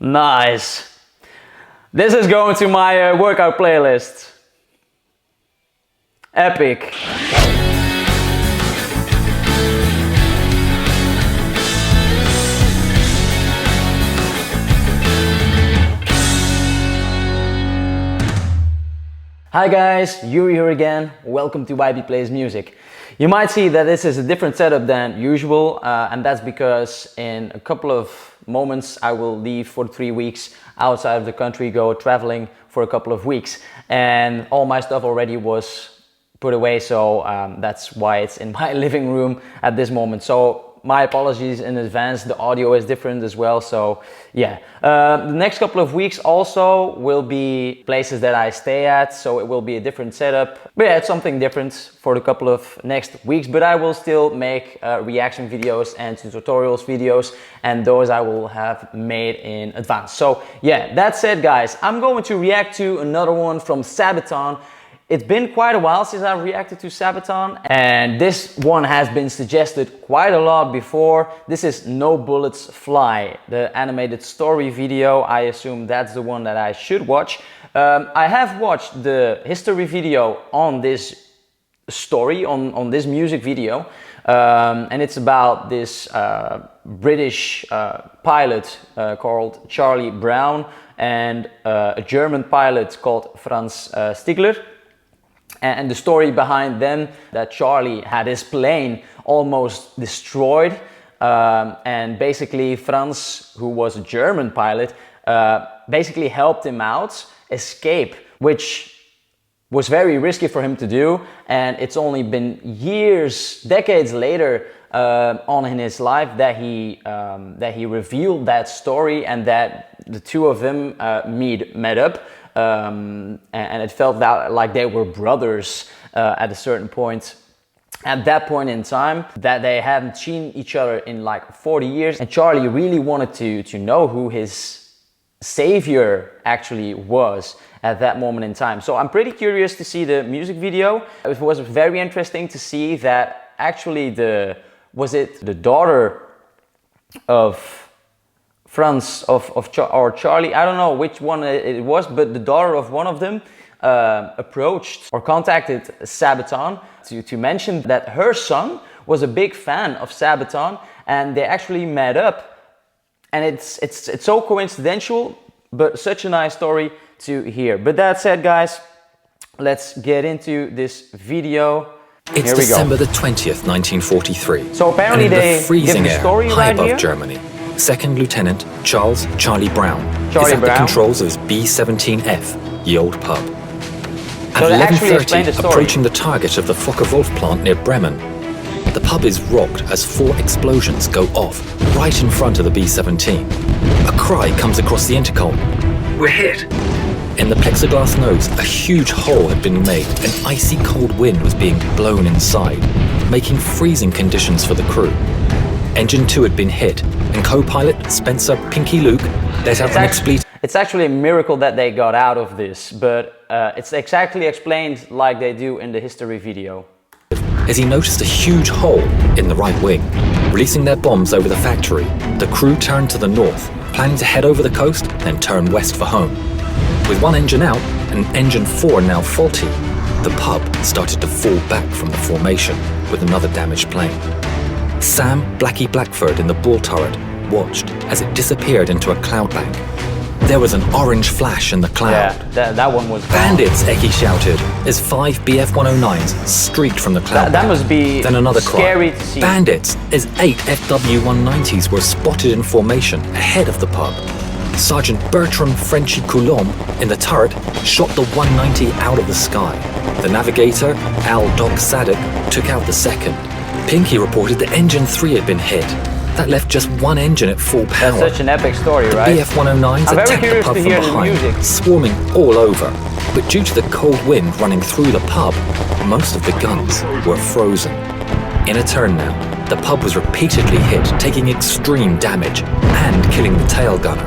Nice. This is going to my workout playlist. Epic. Hi guys, Yuri here again. Welcome to YBPlaysMusic. You might see that this is a different setup than usual, and that's because in a couple of moments I will leave for 3 weeks outside of the country, go traveling for a couple of weeks, and all my stuff already was put away, so that's why it's in my living room at this moment. So my apologies in advance, the audio is different as well, so yeah. The next couple of weeks also will be places that I stay at, so it will be a different setup. But yeah, it's something different for the couple of next weeks, but I will still make reaction videos and tutorials videos, and those I will have made in advance. So yeah, that said guys, I'm going to react to another one from Sabaton. It's been quite a while since I reacted to Sabaton, and this one has been suggested quite a lot before. This is No Bullets Fly, the animated story video. I assume that's the one that I should watch. I have watched the history video on this story, on this music video, and it's about this British pilot called Charlie Brown and a German pilot called Franz Stigler. And the story behind them, that Charlie had his plane almost destroyed, and basically Franz, who was a German pilot, basically helped him out escape, which was very risky for him to do, and it's only been years, decades later on in his life that he revealed that story, and that the two of them met up. And it felt that like they were brothers at a certain point. At that point in time, that they hadn't seen each other in like 40 years, and Charlie really wanted to know who his savior actually was at that moment in time. So I'm pretty curious to see the music video. It was very interesting to see that actually was it the daughter of Franz or Charlie, I don't know which one it was, but the daughter of one of them approached or contacted Sabaton to mention that her son was a big fan of Sabaton, and they actually met up. And it's so coincidental, but such a nice story to hear. But that said guys, let's get into this video. It's December the 20th, 1943. So apparently they freezing give the story air high right above here. Germany. Second Lieutenant Charlie Brown is at the controls of his B-17F, ye old pub. At 11:30, approaching the target of the Focke-Wulf plant near Bremen. The pub is rocked as 4 explosions go off right in front of the B-17. A cry comes across the intercom. We're hit! In the plexiglass nose, a huge hole had been made. An icy cold wind was being blown inside, making freezing conditions for the crew. Engine 2 had been hit, and co-pilot Spencer Pinky Luke let out an expletive. It's actually a miracle that they got out of this, but it's exactly explained like they do in the history video. As he noticed a huge hole in the right wing. Releasing their bombs over the factory, the crew turned to the north, planning to head over the coast, then turn west for home. With one engine out and engine 4 now faulty, the pub started to fall back from the formation with another damaged plane. Sam Blackie Blackford in the ball turret watched as it disappeared into a cloud bank. There was an orange flash in the cloud. Yeah, that one was gone. Bandits, Eki shouted, as 5 BF-109s streaked from the cloud bank. That must be then another scary cry. to see. Bandits, as 8 FW-190s were spotted in formation ahead of the pub. Sergeant Bertram Frenchy Coulomb in the turret shot the 190 out of the sky. The navigator, Al Doc Sadek, took out the second. Pinky reported that engine 3 had been hit. That left just one engine at full power. That's such an epic story, the right? BF-109s attacked the pub from behind, swarming all over. But due to the cold wind running through the pub, most of the guns were frozen. In a turn now, the pub was repeatedly hit, taking extreme damage and killing the tail gunner.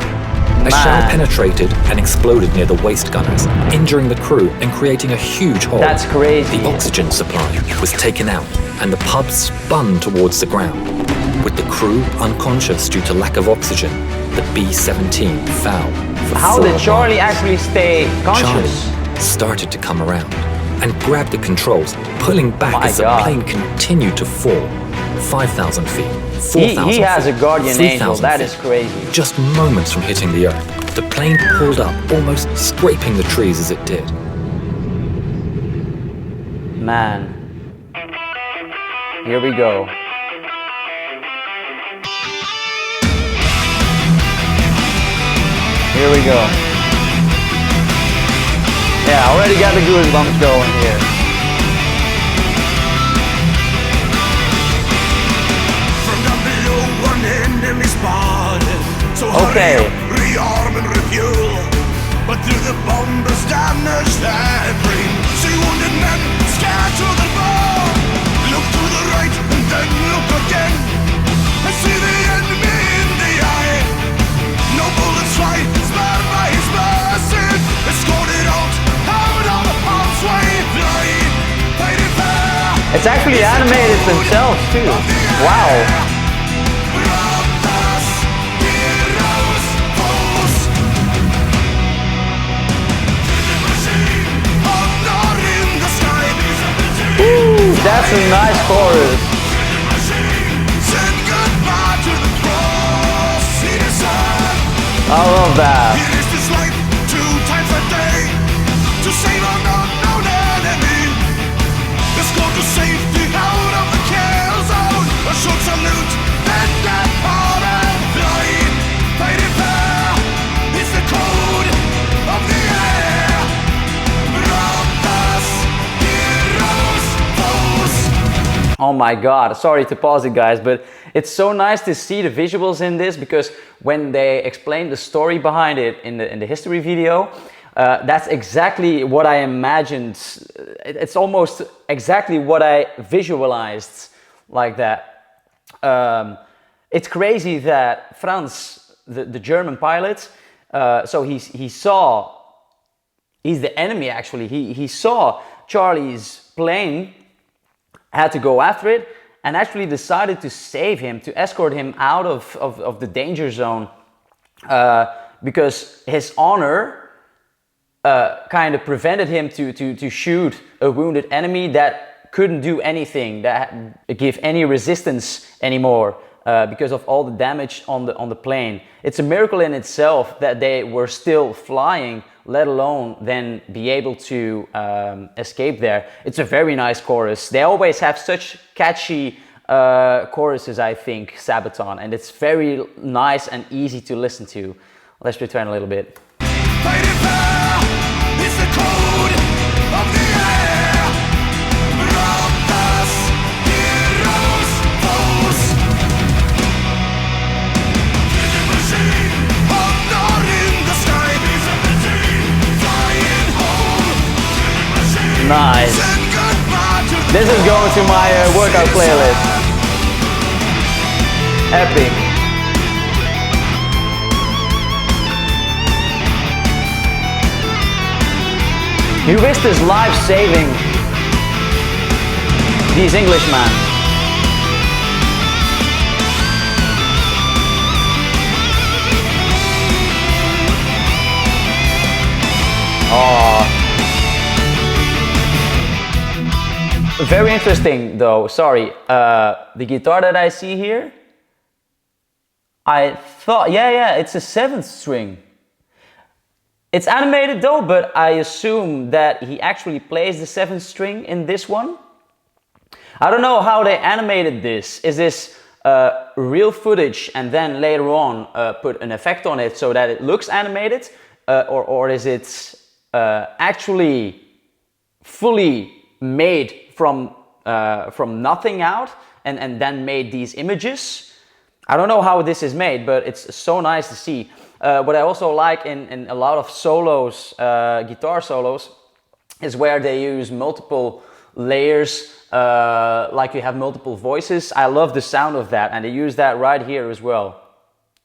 A shell penetrated and exploded near the waist gunners, injuring the crew and creating a huge hole. That's crazy. The oxygen supply was taken out and the pub spun towards the ground. With the crew unconscious due to lack of oxygen, the B-17 foul for How 4 did Charlie miles. actually stay conscious? Charlie started to come around and grabbed the controls, pulling back as the plane continued to fall. 5,000 feet, 4,000 He has a feet, guardian angel, that feet. is crazy. Just moments from hitting the earth, the plane pulled up, almost scraping the trees as it did. Man. Here we go. Here we go. Yeah, already got the goosebumps going here. From down below, one enemy spotted. So okay. Hurry up, rearm and refuel. But through the bombers damage that brain. See wounded men scared to the bone. Look to the right and then look again. I see the enemy in the eye. No bullets fly, spared by his mercy. Escorted out of harm's way. Fighting fair. It's actually animated themselves too. Wow. Ooh, that's a nice chorus. I love that. Oh my god, sorry to pause it guys, but it's so nice to see the visuals in this, because when they explain the story behind it in the history video, that's exactly what I imagined. It's almost exactly what I visualized like that. It's crazy that Franz, the German pilot, so he's the enemy actually. He saw Charlie's plane, had to go after it, and actually decided to save him, to escort him out of the danger zone, because his honor kind of prevented him to shoot a wounded enemy that couldn't do anything, that give any resistance anymore, because of all the damage on the plane. It's a miracle in itself that they were still flying, let alone then be able to escape there. It's a very nice chorus. They always have such catchy choruses, I think, Sabaton, and it's very nice and easy to listen to. Let's return a little bit. Nice. This is going to my workout playlist. Epic. He risked his life saving these Englishmen. Oh. Very interesting though, sorry, the guitar that I see here, I thought, yeah, it's a 7th string. It's animated though, but I assume that he actually plays the 7th string in this one. I don't know how they animated this. Is this real footage and then later on put an effect on it so that it looks animated? Or is it actually fully made from nothing out and then made these images? I don't know how this is made, but it's so nice to see. What I also like in a lot of solos, guitar solos, is where they use multiple layers, like you have multiple voices. I love the sound of that, and they use that right here as well.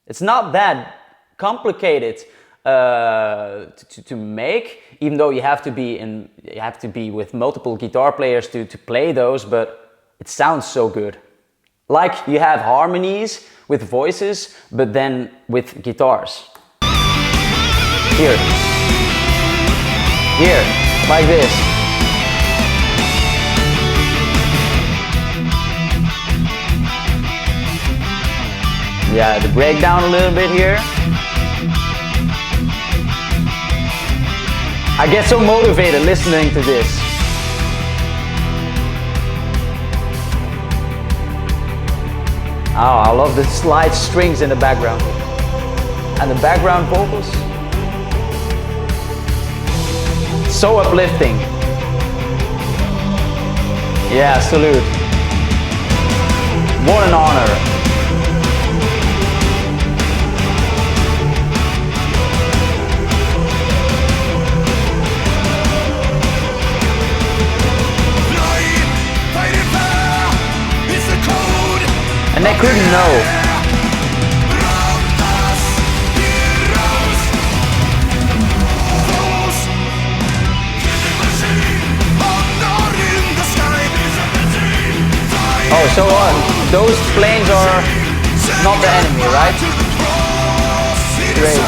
It's not that complicated to make, even though you have to be with multiple guitar players to play those, but it sounds so good. like you have harmonies with voices, but then with guitars. Here, like this. Yeah, the breakdown a little bit here. I get so motivated listening to this. Oh, I love the slide strings in the background. And the background vocals. So uplifting. Yeah, salute. What an honor. And they couldn't know. Oh, so those planes are not the enemy, right? Great.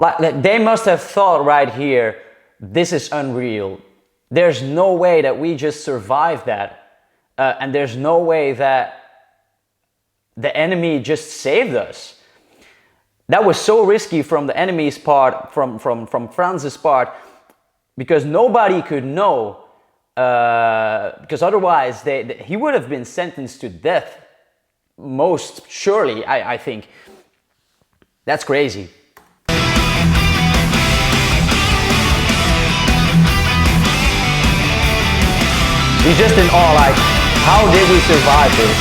Like, they must have thought right here, this is unreal. There's no way that we just survived that. And there's no way that the enemy just saved us. That was so risky from the enemy's part, from Franz's part, because nobody could know. Because otherwise he would have been sentenced to death. Most surely, I think. That's crazy. He's just in awe, like, how did we survive this?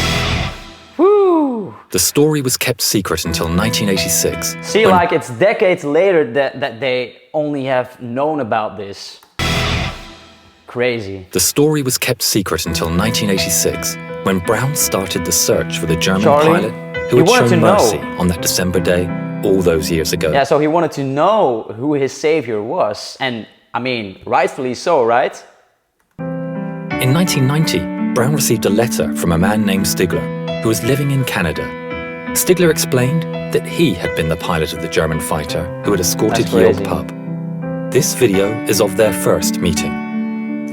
Woo! The story was kept secret until 1986. See, like, it's decades later that they only have known about this. Crazy. The story was kept secret until 1986, when Brown started the search for the German pilot who had shown mercy on that December day all those years ago. Yeah, so he wanted to know who his savior was. And, I mean, rightfully so, right? In 1990, Brown received a letter from a man named Stigler, who was living in Canada. Stigler explained that he had been the pilot of the German fighter who had escorted Yield Pub. This video is of their first meeting.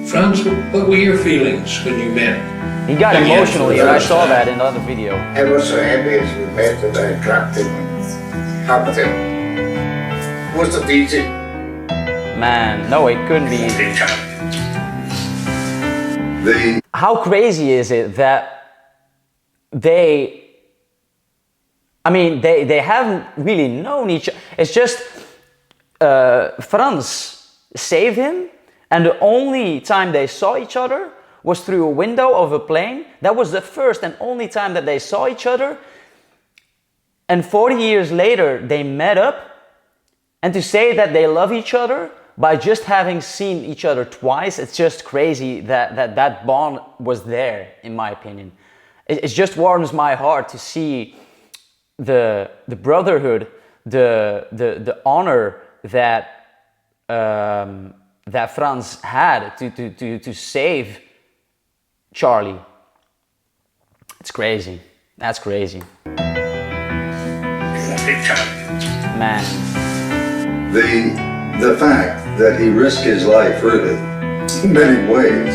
Franz, what were your feelings when you met? He got emotional here, I saw that in the other video. I was so happy as we met that I dropped him, hugged him. Was it easy? Man, no, it couldn't be easy. How crazy is it that they haven't really known each other. It's just Franz saved him, and the only time they saw each other was through a window of a plane. That was the first and only time that they saw each other. And 40 years later, they met up, and to say that they love each other by just having seen each other twice, it's just crazy that bond was there, in my opinion. It just warms my heart to see the brotherhood, the honor that that Franz had to save Charlie. It's crazy. That's crazy. Man. The fact that he risked his life really in many ways,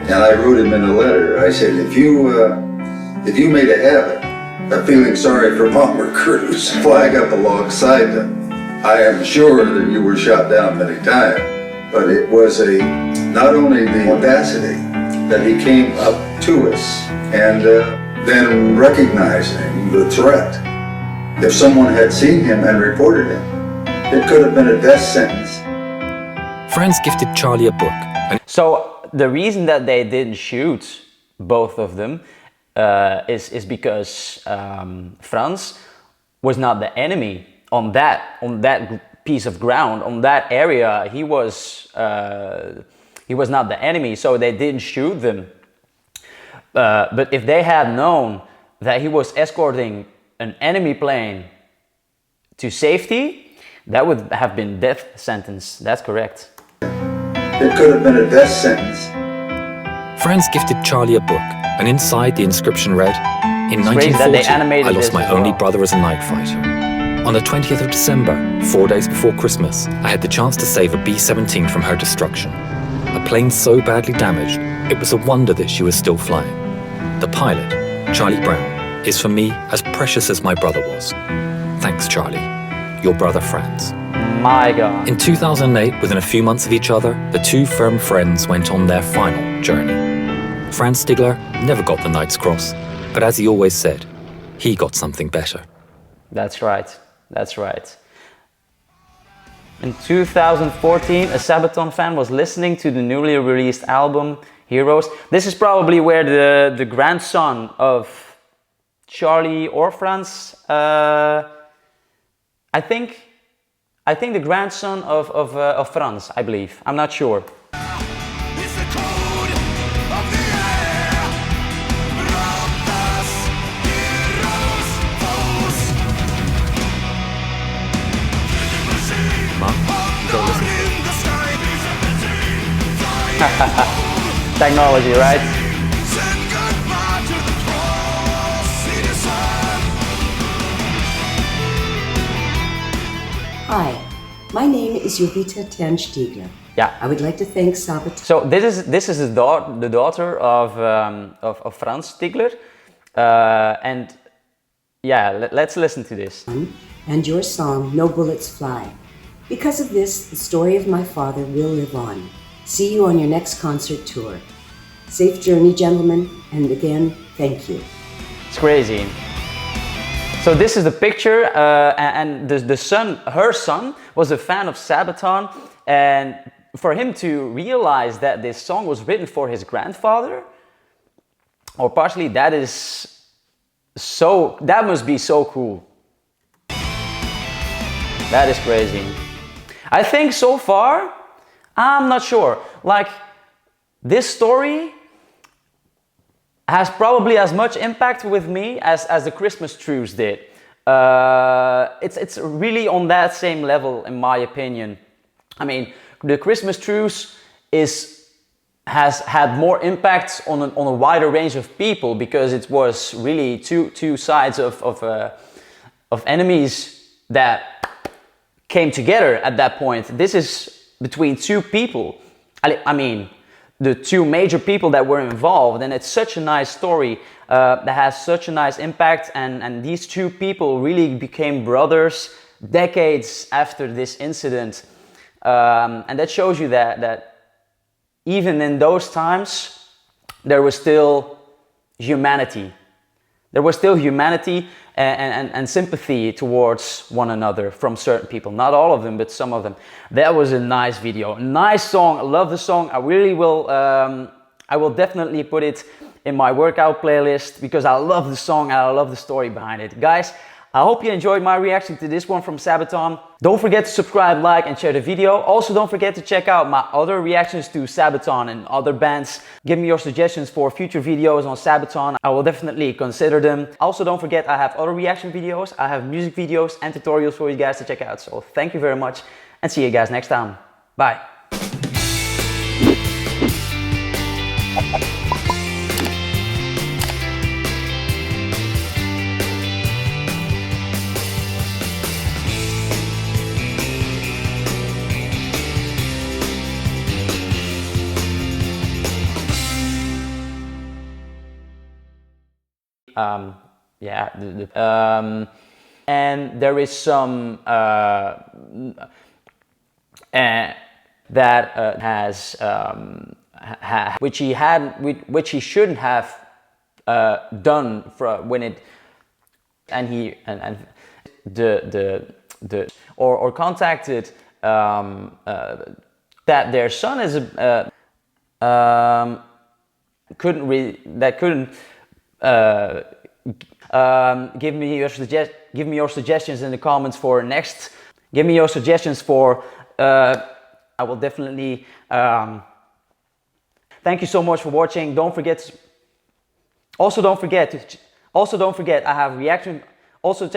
and I wrote him in a letter. I said, if you made a habit of feeling sorry for bomber crews, flag up alongside them. I am sure that you were shot down many times, but it was not only the audacity that he came up to us and then recognizing the threat. If someone had seen him and reported him, it could have been a death sentence. Franz gifted Charlie a book. So the reason that they didn't shoot both of them is because Franz was not the enemy on that piece of ground, on that area. He was not the enemy, so they didn't shoot them. But if they had known that he was escorting an enemy plane to safety, That would have been death sentence. That's correct. It could have been a death sentence. Franz gifted Charlie a book, and inside the inscription read, "In 1940, I lost my only brother as a night fighter. On the 20th of December, 4 days before Christmas, I had the chance to save a B-17 from her destruction. A plane so badly damaged, it was a wonder that she was still flying. The pilot, Charlie Brown, is for me as precious as my brother was. Thanks, Charlie. Your brother Franz." My God. In 2008, within a few months of each other, the two firm friends went on their final journey. Franz Stigler never got the Knight's Cross, but as he always said, he got something better. That's right. That's right. In 2014, a Sabaton fan was listening to the newly released album, Heroes. This is probably where the grandson of Charlie or Franz, I think the grandson of Franz, I believe. I'm not sure. It's the code of the air. Brothers, heroes, foes. Killing machine. Mom, go listen. In the sky. B-17. Technology, right? Send goodbye to the cross. See the sun. Hi, my name is Jovita Tan Stiegler. Yeah. I would like to thank Sabaton. So this is the daughter of Franz Stigler, and yeah, let's listen to this. And your song, No Bullets Fly. Because of this, the story of my father will live on. See you on your next concert tour. Safe journey, gentlemen, and again, thank you. It's crazy. So this is the picture, and the son, her son, was a fan of Sabaton, and for him to realize that this song was written for his grandfather, or partially, that must be so cool. That is crazy. I think so far, I'm not sure. Like, this story has probably as much impact with me as the Christmas truce did. It's really on that same level, in my opinion. I mean, the Christmas truce has had more impact on a wider range of people, because it was really two sides of enemies that came together at that point. This is between two people. I mean, the two major people that were involved, and it's such a nice story that has such a nice impact, and these two people really became brothers decades after this incident, and that shows you that even in those times there was still humanity. There was still humanity and sympathy towards one another from certain people. Not all of them, but some of them. That was a nice video, a nice song. I love the song. I really will, I will definitely put it in my workout playlist, because I love the song and I love the story behind it. Guys, I hope you enjoyed my reaction to this one from Sabaton. Don't forget to subscribe, like, and share the video. Also, don't forget to check out my other reactions to Sabaton and other bands. Give me your suggestions for future videos on Sabaton. I will definitely consider them. Also, don't forget, I have other reaction videos. I have music videos and tutorials for you guys to check out. So thank you very much, and see you guys next time. Bye. And there is some that has which he shouldn't have done when it, and he or contacted that their son is couldn't give me your suggestions in the comments for next. Give me your suggestions for. I will definitely. Thank you so much for watching. Don't forget. Also, don't forget. I have reaction. Also.